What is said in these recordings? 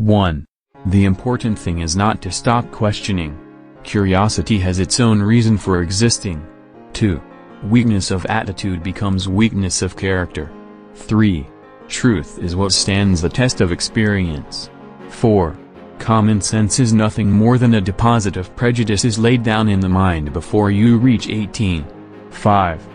1. The important thing is not to stop questioning. Curiosity has its own reason for existing. 2. Weakness of attitude becomes weakness of character. 3. Truth is what stands the test of experience. 4. Common sense is nothing more than a deposit of prejudices laid down in the mind before you reach 18. 5.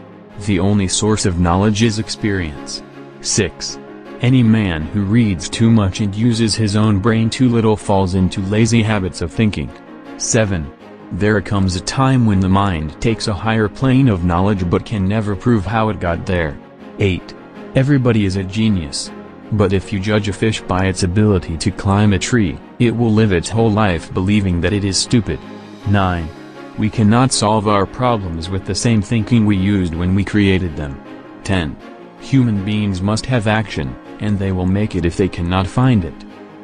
The only source of knowledge is experience. 6. Any man who reads too much and uses his own brain too little falls into lazy habits of thinking. 7. There comes a time when the mind takes a higher plane of knowledge but can never prove how it got there. 8. Everybody is a genius. But if you judge a fish by its ability to climb a tree, it will live its whole life believing that it is stupid. 9. We cannot solve our problems with the same thinking we used when we created them. 10. Human beings must have action, and they will make it if they cannot find it.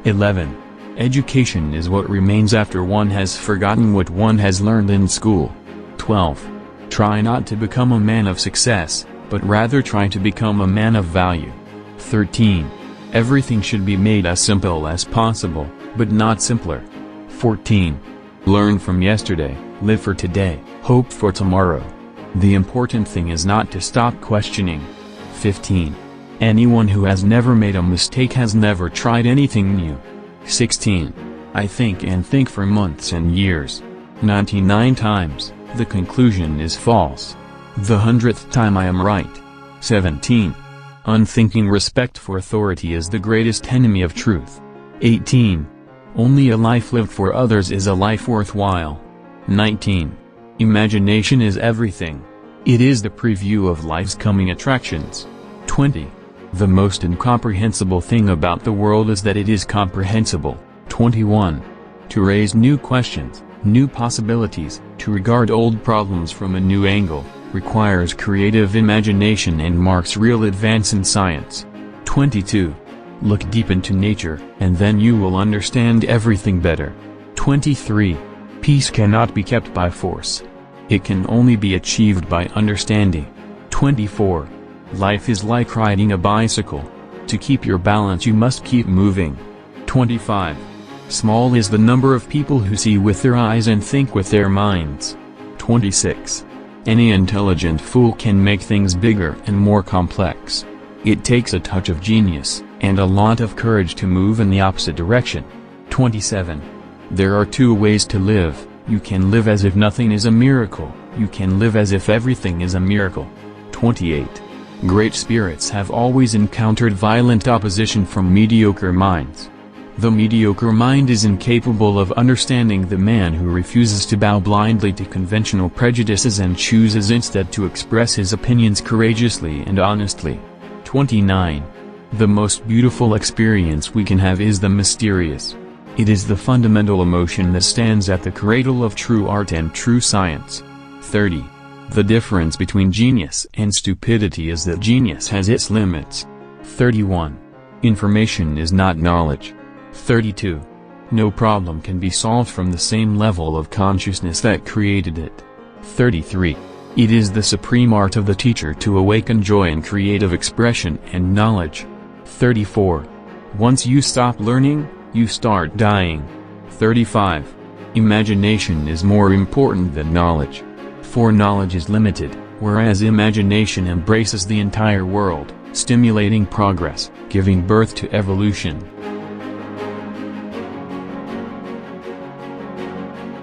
11. Education is what remains after one has forgotten what one has learned in school. 12. Try not to become a man of success, but rather try to become a man of value. 13. Everything should be made as simple as possible, but not simpler. 14. Learn from yesterday, live for today, hope for tomorrow. The important thing is not to stop questioning. 15. Anyone who has never made a mistake has never tried anything new. 16. I think and think for months and years. 99 times, the conclusion is false. The 100th time I am right. 17. Unthinking respect for authority is the greatest enemy of truth. 18. Only a life lived for others is a life worthwhile. 19. Imagination is everything. It is the preview of life's coming attractions. 20. The most incomprehensible thing about the world is that it is comprehensible. 21. To raise new questions, new possibilities, to regard old problems from a new angle, requires creative imagination and marks real advance in science. 22. Look deep into nature, and then you will understand everything better. 23. Peace cannot be kept by force. It can only be achieved by understanding. 24. Life is like riding a bicycle. To keep your balance you must keep moving. 25. Small is the number of people who see with their eyes and think with their minds. 26. Any intelligent fool can make things bigger and more complex. It takes a touch of genius, and a lot of courage to move in the opposite direction. 27. There are two ways to live. You can live as if nothing is a miracle, you can live as if everything is a miracle. 28. Great spirits have always encountered violent opposition from mediocre minds. The mediocre mind is incapable of understanding the man who refuses to bow blindly to conventional prejudices and chooses instead to express his opinions courageously and honestly. 29. The most beautiful experience we can have is the mysterious. It is the fundamental emotion that stands at the cradle of true art and true science. 30. The difference between genius and stupidity is that genius has its limits. 31. Information is not knowledge. 32. No problem can be solved from the same level of consciousness that created it. 33. It is the supreme art of the teacher to awaken joy in creative expression and knowledge. 34. Once you stop learning, you start dying. 35. Imagination is more important than knowledge. For knowledge is limited, whereas imagination embraces the entire world, stimulating progress, giving birth to evolution.